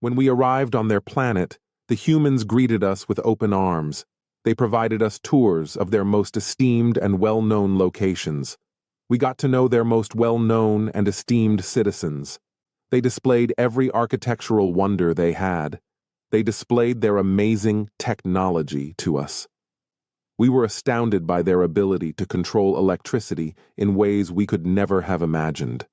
When we arrived on their planet, the humans greeted us with open arms. They provided us tours of their most esteemed and well-known locations. We got to know their most well-known and esteemed citizens. They displayed every architectural wonder they had. They displayed their amazing technology to us. We were astounded by their ability to control electricity in ways we could never have imagined.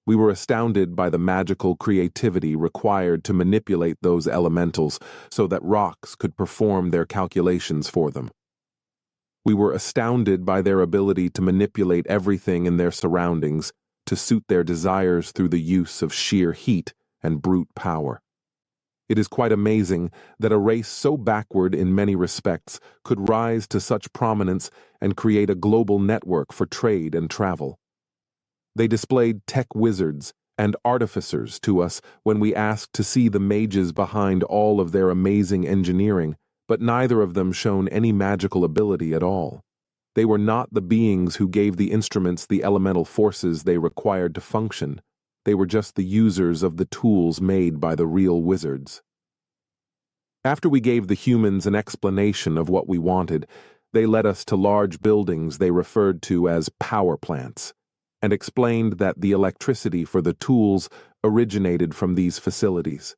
We were astounded by the magical creativity required to manipulate those elementals so that rocks could perform their calculations for them. We were astounded by their ability to manipulate everything in their surroundings to suit their desires through the use of sheer heat and brute power. It is quite amazing that a race so backward in many respects could rise to such prominence and create a global network for trade and travel. They displayed tech wizards and artificers to us when we asked to see the mages behind all of their amazing engineering, but neither of them shown any magical ability at all. They were not the beings who gave the instruments the elemental forces they required to function. They were just the users of the tools made by the real wizards. After we gave the humans an explanation of what we wanted, they led us to large buildings they referred to as power plants, and explained that the electricity for the tools originated from these facilities.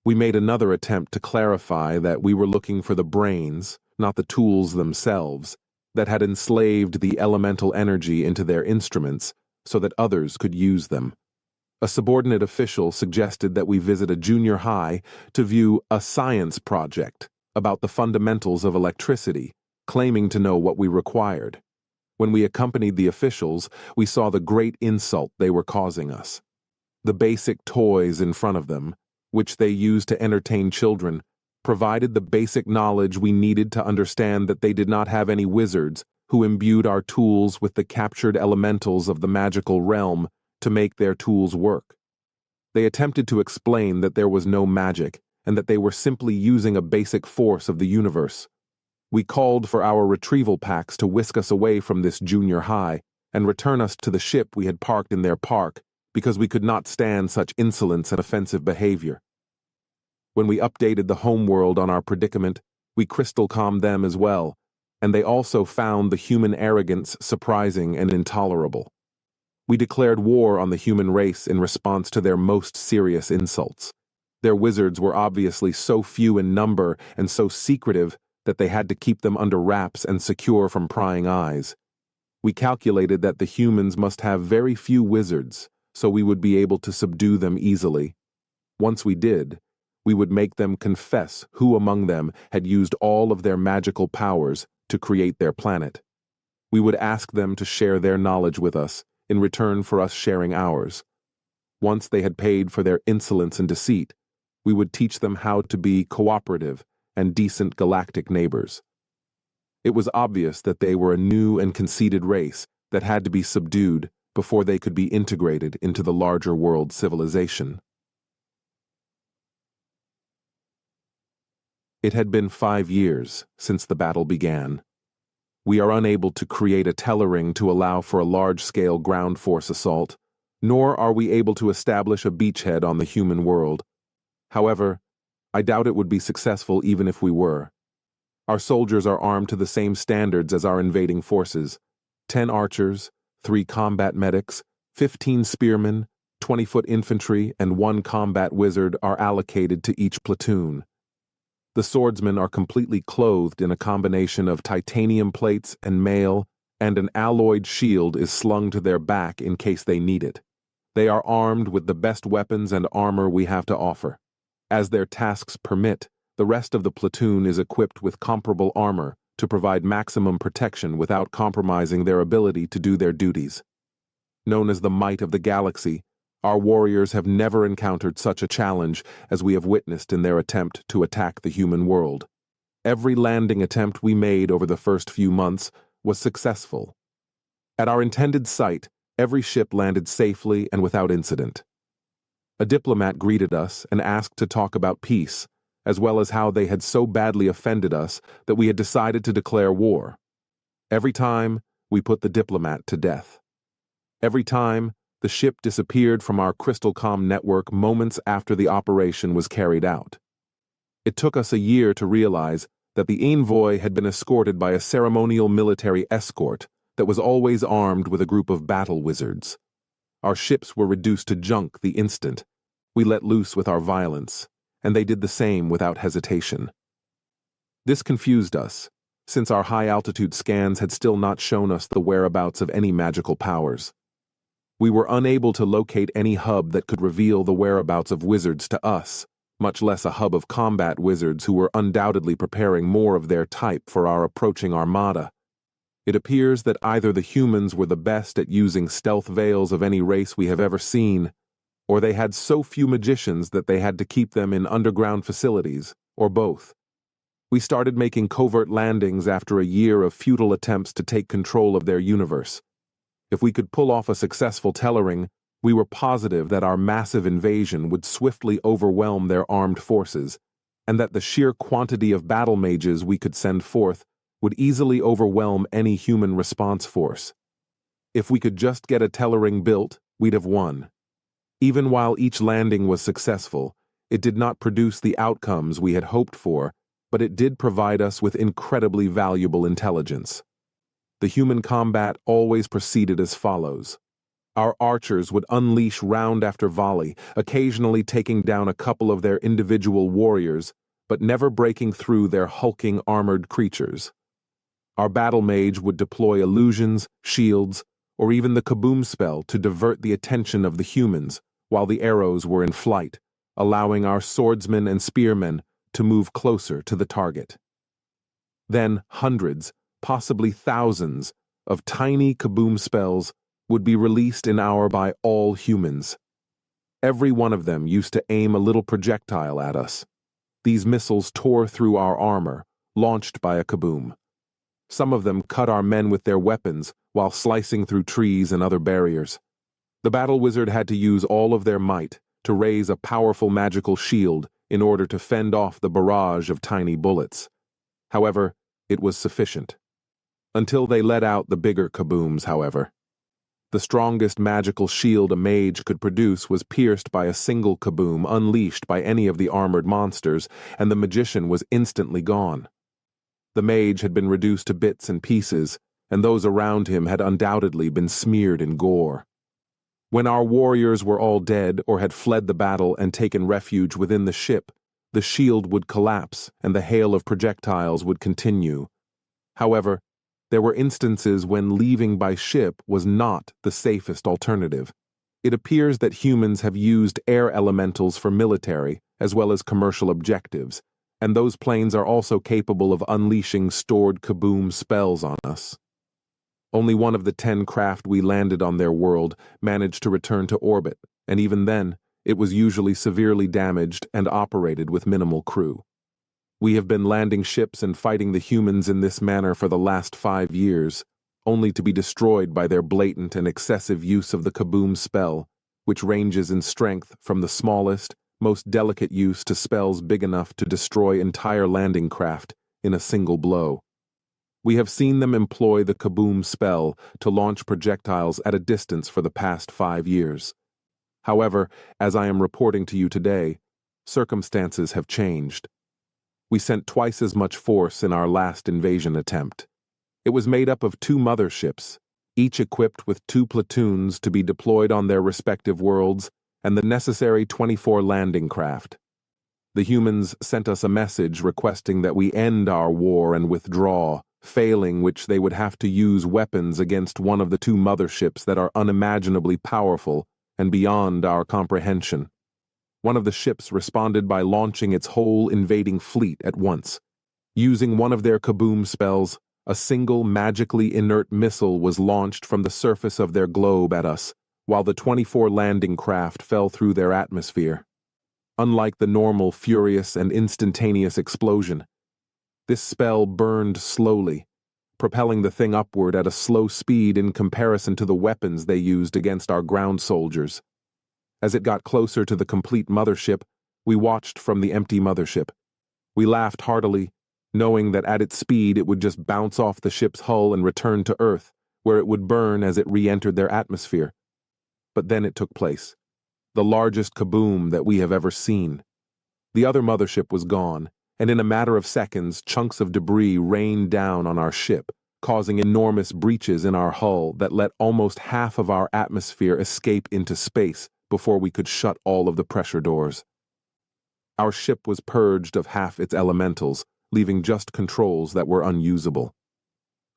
We made another attempt to clarify that we were looking for the brains, not the tools themselves, that had enslaved the elemental energy into their instruments so that others could use them. A subordinate official suggested that we visit a junior high to view a science project about the fundamentals of electricity, claiming to know what we required. When we accompanied the officials, we saw the great insult they were causing us. The basic toys in front of them, which they used to entertain children, provided the basic knowledge we needed to understand that they did not have any wizards who imbued our tools with the captured elementals of the magical realm to make their tools work. They attempted to explain that there was no magic and that they were simply using a basic force of the universe. We called for our retrieval packs to whisk us away from this junior high and return us to the ship we had parked in their park because we could not stand such insolence and offensive behavior. When we updated the homeworld on our predicament, we crystal calmed them as well, and they also found the human arrogance surprising and intolerable. We declared war on the human race in response to their most serious insults. Their wizards were obviously so few in number and so secretive that they had to keep them under wraps and secure from prying eyes. We calculated that the humans must have very few wizards, so we would be able to subdue them easily. Once we did, we would make them confess who among them had used all of their magical powers to create their planet. We would ask them to share their knowledge with us in return for us sharing ours. Once they had paid for their insolence and deceit, we would teach them how to be cooperative and decent galactic neighbors. It was obvious that they were a new and conceited race that had to be subdued before they could be integrated into the larger world civilization. It had been 5 years since the battle began. We are unable to create a tellering to allow for a large-scale ground force assault, nor are we able to establish a beachhead on the human world. However, I doubt it would be successful even if we were. Our soldiers are armed to the same standards as our invading forces. 10 archers, 3 combat medics, 15 spearmen, 20-foot infantry, and 1 combat wizard are allocated to each platoon. The swordsmen are completely clothed in a combination of titanium plates and mail, and an alloyed shield is slung to their back in case they need it. They are armed with the best weapons and armor we have to offer. As their tasks permit, the rest of the platoon is equipped with comparable armor to provide maximum protection without compromising their ability to do their duties. Known as the might of the galaxy, our warriors have never encountered such a challenge as we have witnessed in their attempt to attack the human world. Every landing attempt we made over the first few months was successful. At our intended site, every ship landed safely and without incident. A diplomat greeted us and asked to talk about peace, as well as how they had so badly offended us that we had decided to declare war. Every time, we put the diplomat to death. Every time, The ship disappeared from our Crystalcom network moments after the operation was carried out. It took us a year to realize that the envoy had been escorted by a ceremonial military escort that was always armed with a group of battle wizards. Our ships were reduced to junk the instant we let loose with our violence, and they did the same without hesitation. This confused us, since our high-altitude scans had still not shown us the whereabouts of any magical powers. We were unable to locate any hub that could reveal the whereabouts of wizards to us, much less a hub of combat wizards who were undoubtedly preparing more of their type for our approaching armada. It appears that either the humans were the best at using stealth veils of any race we have ever seen, or they had so few magicians that they had to keep them in underground facilities, or both. We started making covert landings after a year of futile attempts to take control of their universe. If we could pull off a successful tellering, we were positive that our massive invasion would swiftly overwhelm their armed forces, and that the sheer quantity of battle mages we could send forth would easily overwhelm any human response force. If we could just get a tellering built, we'd have won. Even while each landing was successful, it did not produce the outcomes we had hoped for, but it did provide us with incredibly valuable intelligence. The human combat always proceeded as follows. Our archers would unleash round after volley, occasionally taking down a couple of their individual warriors, but never breaking through their hulking armored creatures. Our battle mage would deploy illusions, shields, or even the kaboom spell to divert the attention of the humans while the arrows were in flight, allowing our swordsmen and spearmen to move closer to the target. Then hundreds, possibly thousands, of tiny kaboom spells would be released in hour by all humans. Every one of them used to aim a little projectile at us. These missiles tore through our armor, launched by a kaboom. Some of them cut our men with their weapons while slicing through trees and other barriers. The battle wizard had to use all of their might to raise a powerful magical shield in order to fend off the barrage of tiny bullets. However, it was sufficient. Until they let out the bigger kabooms, however. The strongest magical shield a mage could produce was pierced by a single kaboom unleashed by any of the armored monsters, and the magician was instantly gone. The mage had been reduced to bits and pieces, and those around him had undoubtedly been smeared in gore. When our warriors were all dead or had fled the battle and taken refuge within the ship, the shield would collapse and the hail of projectiles would continue. However, there were instances when leaving by ship was not the safest alternative. It appears that humans have used air elementals for military as well as commercial objectives, and those planes are also capable of unleashing stored kaboom spells on us. Only one of the 10 craft we landed on their world managed to return to orbit, and even then, it was usually severely damaged and operated with minimal crew. We have been landing ships and fighting the humans in this manner for the last 5 years, only to be destroyed by their blatant and excessive use of the kaboom spell, which ranges in strength from the smallest, most delicate use to spells big enough to destroy entire landing craft in a single blow. We have seen them employ the kaboom spell to launch projectiles at a distance for the past 5 years. However, as I am reporting to you today, circumstances have changed. We sent twice as much force in our last invasion attempt. It was made up of 2 motherships, each equipped with 2 platoons to be deployed on their respective worlds, and the necessary 24 landing craft. The humans sent us a message requesting that we end our war and withdraw, failing which they would have to use weapons against one of the 2 motherships that are unimaginably powerful and beyond our comprehension. One of the ships responded by launching its whole invading fleet at once. Using one of their kaboom spells, a single magically inert missile was launched from the surface of their globe at us, while the 24 landing craft fell through their atmosphere. Unlike the normal furious and instantaneous explosion, this spell burned slowly, propelling the thing upward at a slow speed in comparison to the weapons they used against our ground soldiers. As it got closer to the complete mothership, we watched from the empty mothership. We laughed heartily, knowing that at its speed it would just bounce off the ship's hull and return to Earth, where it would burn as it re-entered their atmosphere. But then it took place. The largest kaboom that we have ever seen. The other mothership was gone, and in a matter of seconds, chunks of debris rained down on our ship, causing enormous breaches in our hull that let almost half of our atmosphere escape into space before we could shut all of the pressure doors. Our ship was purged of half its elementals, leaving just controls that were unusable.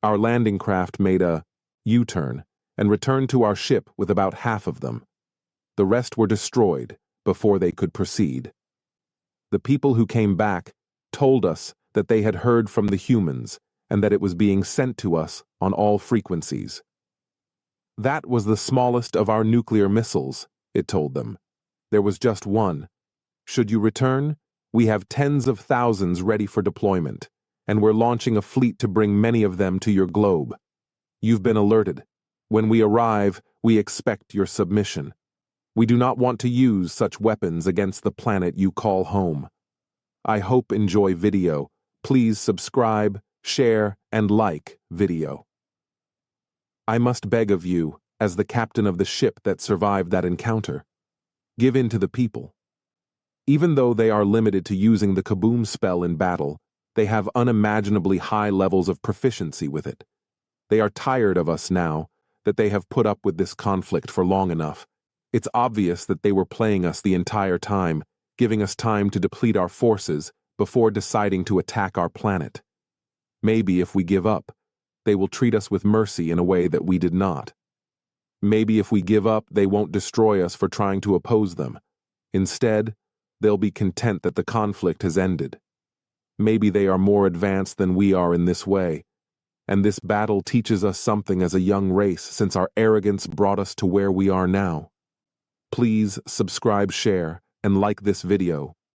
Our landing craft made a U-turn and returned to our ship with about half of them. The rest were destroyed before they could proceed. The people who came back told us that they had heard from the humans and that it was being sent to us on all frequencies. That was the smallest of our nuclear missiles, it told them. There was just one. Should you return, we have tens of thousands ready for deployment, and we're launching a fleet to bring many of them to your globe. You've been alerted. When we arrive, we expect your submission. We do not want to use such weapons against the planet you call home. I hope enjoy video. Please subscribe, share, and like video. I must beg of you, as the captain of the ship that survived that encounter, give in to the people. Even though they are limited to using the kaboom spell in battle, they have unimaginably high levels of proficiency with it. They are tired of us now, that they have put up with this conflict for long enough. It's obvious that they were playing us the entire time, giving us time to deplete our forces before deciding to attack our planet. Maybe if we give up, they will treat us with mercy in a way that we did not. Maybe if we give up, they won't destroy us for trying to oppose them. Instead, they'll be content that the conflict has ended. Maybe they are more advanced than we are in this way, and this battle teaches us something as a young race since our arrogance brought us to where we are now. Please subscribe, share, and like this video